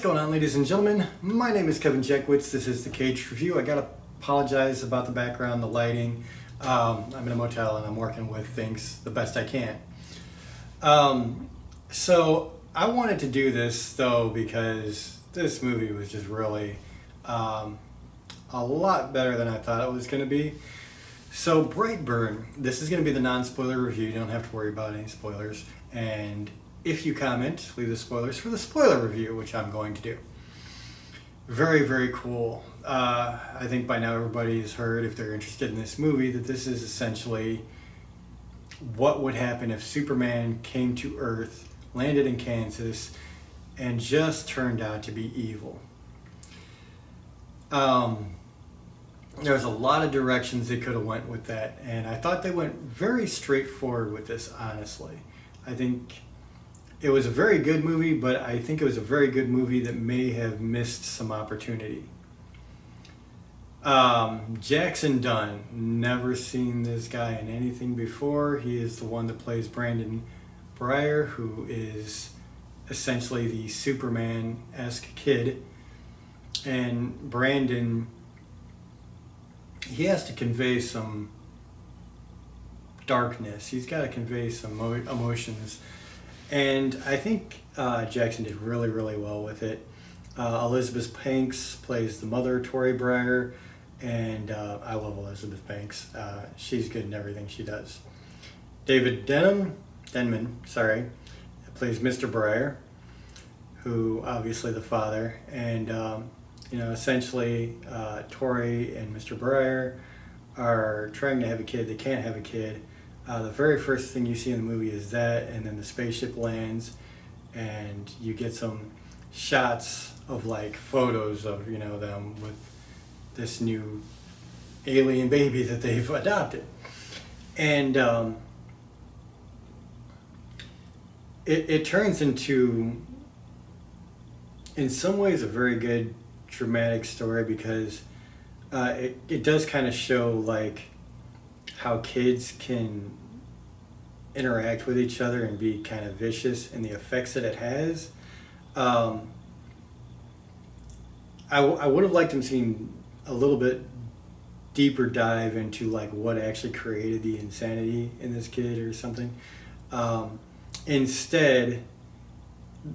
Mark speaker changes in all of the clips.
Speaker 1: going on, ladies and gentlemen? My name is Kevin Jackwitz. This is the Kaged review. I gotta apologize about the background, the lighting. I'm in a motel and I'm working with things the best I can. So I wanted to do this though because this movie was just really a lot better than I thought it was going to be. So Brightburn, this is going to be the non-spoiler review. You don't have to worry about any spoilers. And if you comment, leave the spoilers for the spoiler review, which I'm going to do. Very, very cool. I think by now everybody's heard, if they're interested in this movie, that this is essentially what would happen if Superman came to Earth, landed in Kansas, and just turned out to be evil. There's a lot of directions they could have went with that, and I thought they went very straightforward with this, honestly. I think it was a very good movie, but I think it was a very good movie that may have missed some opportunity. Jackson Dunn, never seen this guy in anything before. He is the one that plays Brandon Breyer, who is essentially the Superman-esque kid. And Brandon, he has to convey some darkness. He's got to convey some emotions. And I think Jackson did really, really well with it. Elizabeth Banks plays the mother, Tori Breyer, and I love Elizabeth Banks. She's good in everything she does. David Denman, plays Mr. Breyer, who obviously the father, and essentially Tori and Mr. Breyer are trying to have a kid. They can't have a kid. The very first thing you see in the movie is that, and then the spaceship lands, and you get some shots of like photos of them with this new alien baby that they've adopted, and it turns into, in some ways, a very good dramatic story because it does kind of show like how kids can interact with each other and be kind of vicious, and the effects that it has. I would have liked them seeing a little bit deeper dive into like what actually created the insanity in this kid or something. Instead,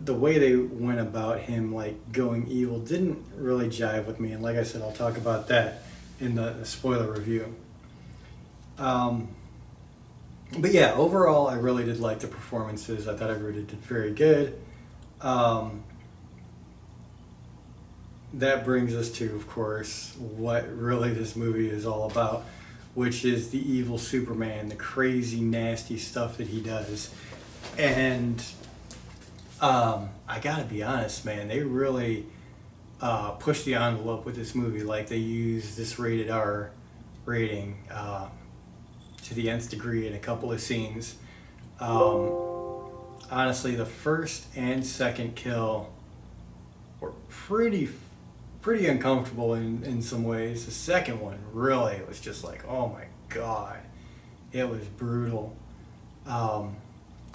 Speaker 1: the way they went about him like going evil didn't really jive with me, and like I said, I'll talk about that in the spoiler review. But yeah, overall, I really did like the performances. I thought everybody did very good. That brings us to, of course, what really this movie is all about, which is the evil Superman, the crazy, nasty stuff that he does. And I gotta be honest, man, they really pushed the envelope with this movie. Like, they used this rated R rating to the nth degree in a couple of scenes. Honestly, the first and second kill were pretty uncomfortable in some ways. The second one really was just like, oh my god, it was brutal,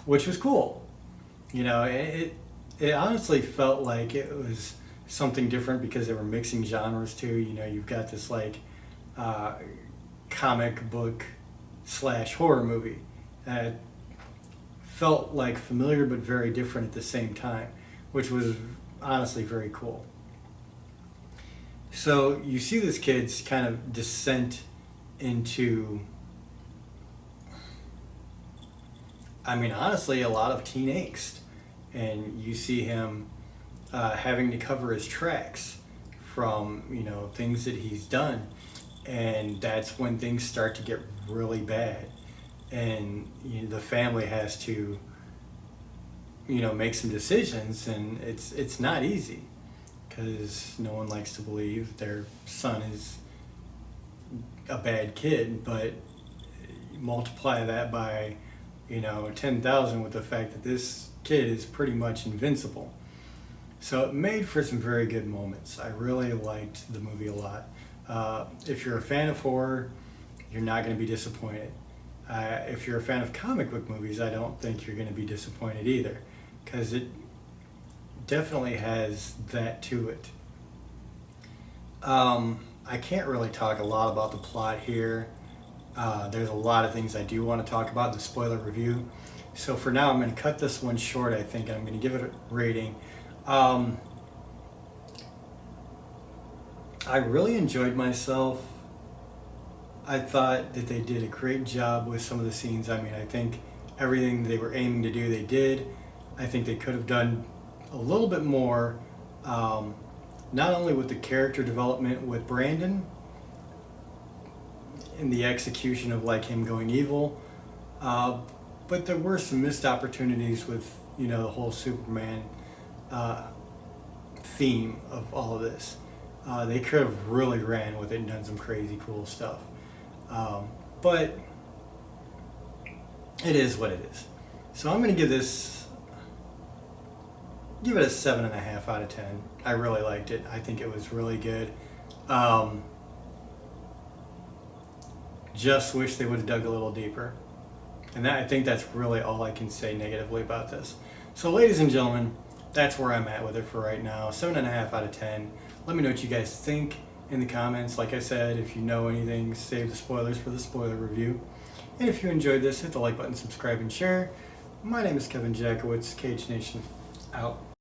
Speaker 1: which was cool. It honestly felt like it was something different because they were mixing genres too. You've got this like comic book / horror movie that felt like familiar but very different at the same time, which was honestly very cool. So you see this kid's kind of descent into, honestly, a lot of teen angst. And you see him having to cover his tracks from, things that he's done. And that's when things start to get really bad. And the family has to, make some decisions, and it's not easy. Because no one likes to believe their son is a bad kid, but multiply that by 10,000 with the fact that this kid is pretty much invincible. So it made for some very good moments. I really liked the movie a lot. If you're a fan of horror, you're not going to be disappointed. If you're a fan of comic book movies, I don't think you're going to be disappointed either, because it definitely has that to it. I can't really talk a lot about the plot here. There's a lot of things I do want to talk about in the spoiler review. So for now, I'm going to cut this one short, I think, and I'm going to give it a rating. I really enjoyed myself. I thought that they did a great job with some of the scenes. I mean, I think everything they were aiming to do, they did. I think they could have done a little bit more, not only with the character development with Brandon and the execution of like him going evil, but there were some missed opportunities with, you know, the whole Superman theme of all of this. They could have really ran with it and done some crazy cool stuff. But it is what it is. So I'm going to give it a 7.5 out of 10. I really liked it. I think it was really good. Just wish they would have dug a little deeper. And I think that's really all I can say negatively about this. So ladies and gentlemen, that's where I'm at with it for right now. 7.5 out of 10. Let me know what you guys think in the comments. Like I said, if you know anything, save the spoilers for the spoiler review. And if you enjoyed this, hit the like button, subscribe, and share. My name is Kevin Jackowitz, Kaged Nation, out.